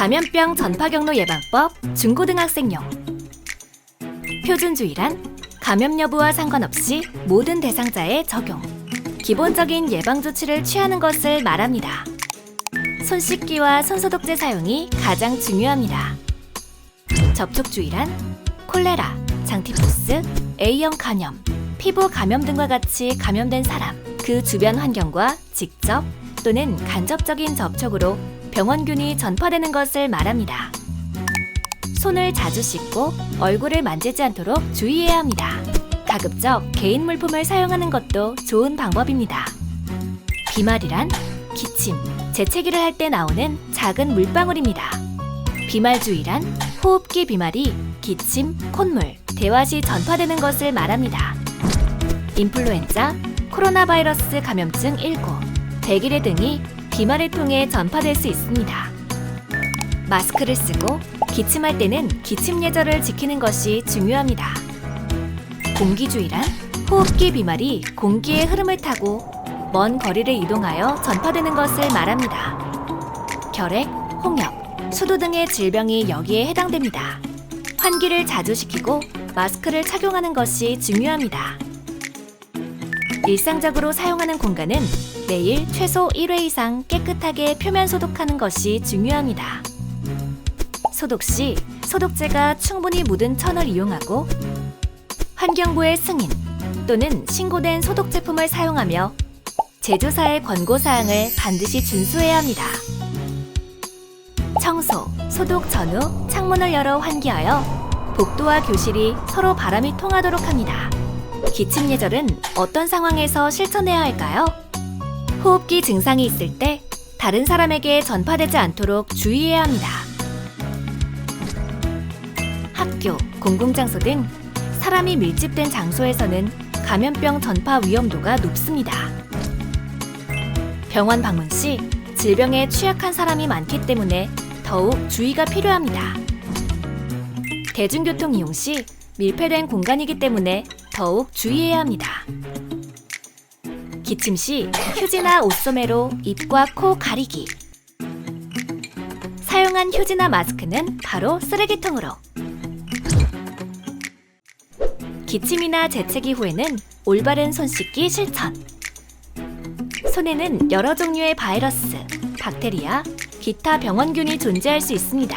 감염병 전파 경로 예방법 중고등학생용. 표준주의란 감염 여부와 상관없이 모든 대상자에 적용. 기본적인 예방 조치를 취하는 것을 말합니다. 손 씻기와 손소독제 사용이 가장 중요합니다. 접촉주의란 콜레라, 장티푸스, A형 간염, 피부 감염 등과 같이 감염된 사람, 그 주변 환경과 직접 또는 간접적인 접촉으로 병원균이 전파되는 것을 말합니다. 손을 자주 씻고 얼굴을 만지지 않도록 주의해야 합니다. 가급적 개인 물품을 사용하는 것도 좋은 방법입니다. 비말이란 기침, 재채기를 할 때 나오는 작은 물방울입니다. 비말주의란 호흡기 비말이 기침, 콧물, 대화 시 전파되는 것을 말합니다. 인플루엔자, 코로나 바이러스 감염증 19, 백일해 등이 비말을 통해 전파될 수 있습니다. 마스크를 쓰고 기침할 때는 기침 예절을 지키는 것이 중요합니다. 공기주의란 호흡기 비말이 공기의 흐름을 타고 먼 거리를 이동하여 전파되는 것을 말합니다. 결핵, 홍역, 수도 등의 질병이 여기에 해당됩니다. 환기를 자주 시키고 마스크를 착용하는 것이 중요합니다. 일상적으로 사용하는 공간은 매일 최소 1회 이상 깨끗하게 표면 소독하는 것이 중요합니다. 소독 시 소독제가 충분히 묻은 천을 이용하고 환경부의 승인 또는 신고된 소독 제품을 사용하며 제조사의 권고사항을 반드시 준수해야 합니다. 청소, 소독 전후 창문을 열어 환기하여 복도와 교실이 서로 바람이 통하도록 합니다. 기침 예절은 어떤 상황에서 실천해야 할까요? 호흡기 증상이 있을 때 다른 사람에게 전파되지 않도록 주의해야 합니다. 학교, 공공장소 등 사람이 밀집된 장소에서는 감염병 전파 위험도가 높습니다. 병원 방문 시 질병에 취약한 사람이 많기 때문에 더욱 주의가 필요합니다. 대중교통 이용 시 밀폐된 공간이기 때문에 더욱 주의해야 합니다. 기침 시 휴지나 옷소매로 입과 코 가리기. 사용한 휴지나 마스크는 바로 쓰레기통으로. 기침이나 재채기 후에는 올바른 손 씻기 실천. 손에는 여러 종류의 바이러스, 박테리아, 기타 병원균이 존재할 수 있습니다.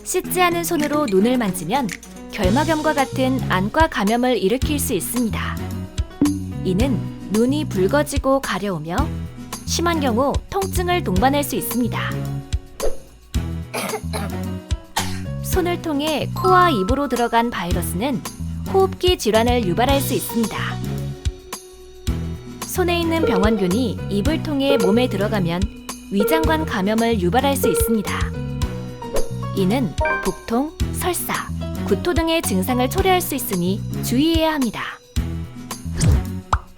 씻지 않은 손으로 눈을 만지면 결막염과 같은 안과 감염을 일으킬 수 있습니다. 이는 눈이 붉어지고 가려우며 심한 경우 통증을 동반할 수 있습니다. 손을 통해 코와 입으로 들어간 바이러스는 호흡기 질환을 유발할 수 있습니다. 손에 있는 병원균이 입을 통해 몸에 들어가면 위장관 감염을 유발할 수 있습니다. 이는 복통, 설사, 구토 등의 증상을 초래할 수 있으니 주의해야 합니다.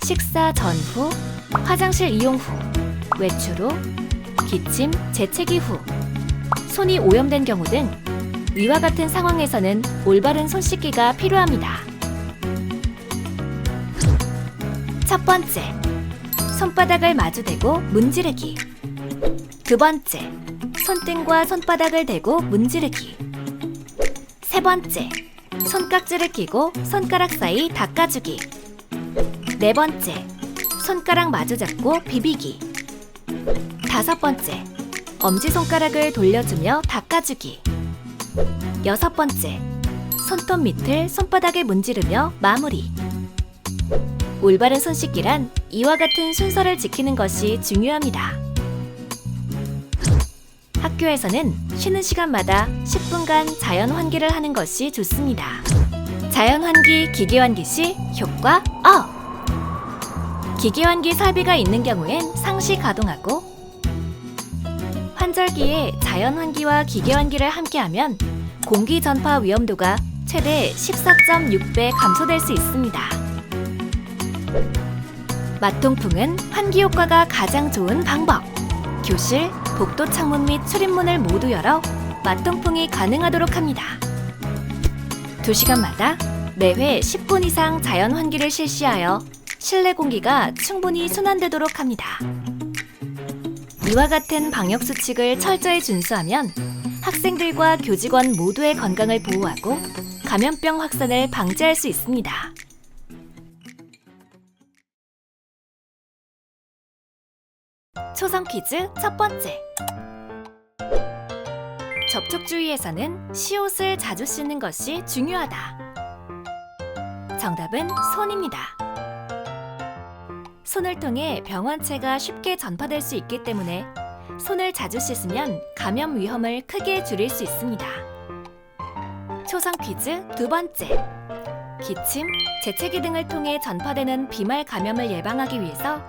식사 전후, 화장실 이용 후, 외출 후, 기침, 재채기 후, 손이 오염된 경우 등 위와 같은 상황에서는 올바른 손 씻기가 필요합니다. 첫 번째, 손바닥을 마주대고 문지르기. 두 번째, 손등과 손바닥을 대고 문지르기. 세 번째, 손깍지를 끼고 손가락 사이 닦아주기. 네 번째, 손가락 마주 잡고 비비기. 다섯 번째, 엄지손가락을 돌려주며 닦아주기. 여섯 번째, 손톱 밑을 손바닥에 문지르며 마무리. 올바른 손 씻기란 이와 같은 순서를 지키는 것이 중요합니다. 학교에서는 쉬는 시간마다 10분간 자연 환기를 하는 것이 좋습니다. 자연 환기, 기계 환기 시 효과 업! 기계 환기 설비가 있는 경우엔 상시 가동하고 환절기에 자연 환기와 기계 환기를 함께하면 공기 전파 위험도가 최대 14.6배 감소될 수 있습니다. 맞통풍은 환기 효과가 가장 좋은 방법. 교실, 복도 창문 및 출입문을 모두 열어 맞통풍이 가능하도록 합니다. 2시간마다 매회 10분 이상 자연 환기를 실시하여 실내 공기가 충분히 순환되도록 합니다. 이와 같은 방역 수칙을 철저히 준수하면 학생들과 교직원 모두의 건강을 보호하고 감염병 확산을 방지할 수 있습니다. 초성 퀴즈 첫 번째. 접촉 주위에서는 시옷을 자주 씻는 것이 중요하다. 정답은 손입니다. 손을 통해 병원체가 쉽게 전파될 수 있기 때문에 손을 자주 씻으면 감염 위험을 크게 줄일 수 있습니다. 초성 퀴즈 두 번째. 기침, 재채기 등을 통해 전파되는 비말 감염을 예방하기 위해서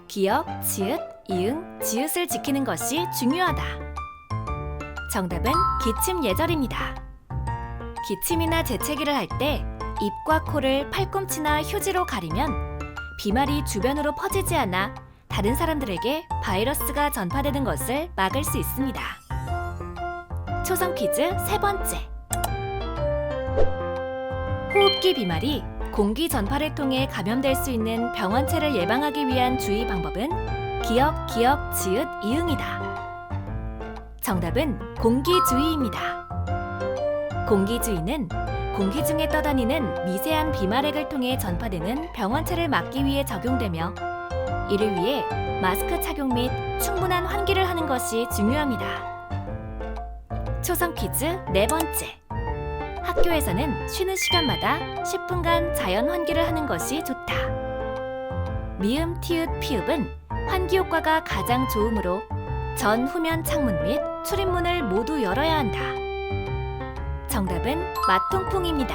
기역, 지읒, 이응, 지읒을 지키는 것이 중요하다. 정답은 기침 예절입니다. 기침이나 재채기를 할 때 입과 코를 팔꿈치나 휴지로 가리면 비말이 주변으로 퍼지지 않아 다른 사람들에게 바이러스가 전파되는 것을 막을 수 있습니다. 초성 퀴즈 세 번째. 호흡기 비말이 공기 전파를 통해 감염될 수 있는 병원체를 예방하기 위한 주의 방법은 기역, 지읒, 이응이다. 정답은 공기주의입니다. 공기주의는 공기 중에 떠다니는 미세한 비말액을 통해 전파되는 병원체를 막기 위해 적용되며 이를 위해 마스크 착용 및 충분한 환기를 하는 것이 중요합니다. 초성 퀴즈 네 번째. 학교에서는 쉬는 시간마다 10분간 자연 환기를 하는 것이 좋다. 미음, 티읕, 피읕은 환기 효과가 가장 좋으므로 전, 후면 창문 및 출입문을 모두 열어야 한다. 정답은 마통풍입니다.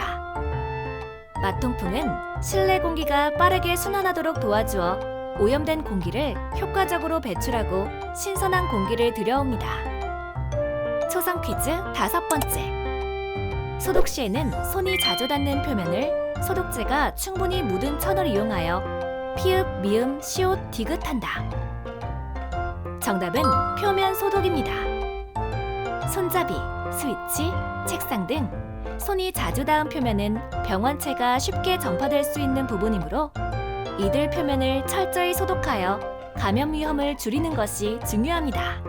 마통풍은 실내 공기가 빠르게 순환하도록 도와주어 오염된 공기를 효과적으로 배출하고 신선한 공기를 들여옵니다. 초성 퀴즈 다섯 번째. 소독 시에는 손이 자주 닿는 표면을 소독제가 충분히 묻은 천을 이용하여 피읍, 미음, 시옷, 디귿한다. 정답은 표면 소독입니다. 손잡이, 스위치, 책상 등 손이 자주 닿은 표면은 병원체가 쉽게 전파될 수 있는 부분이므로 이들 표면을 철저히 소독하여 감염 위험을 줄이는 것이 중요합니다.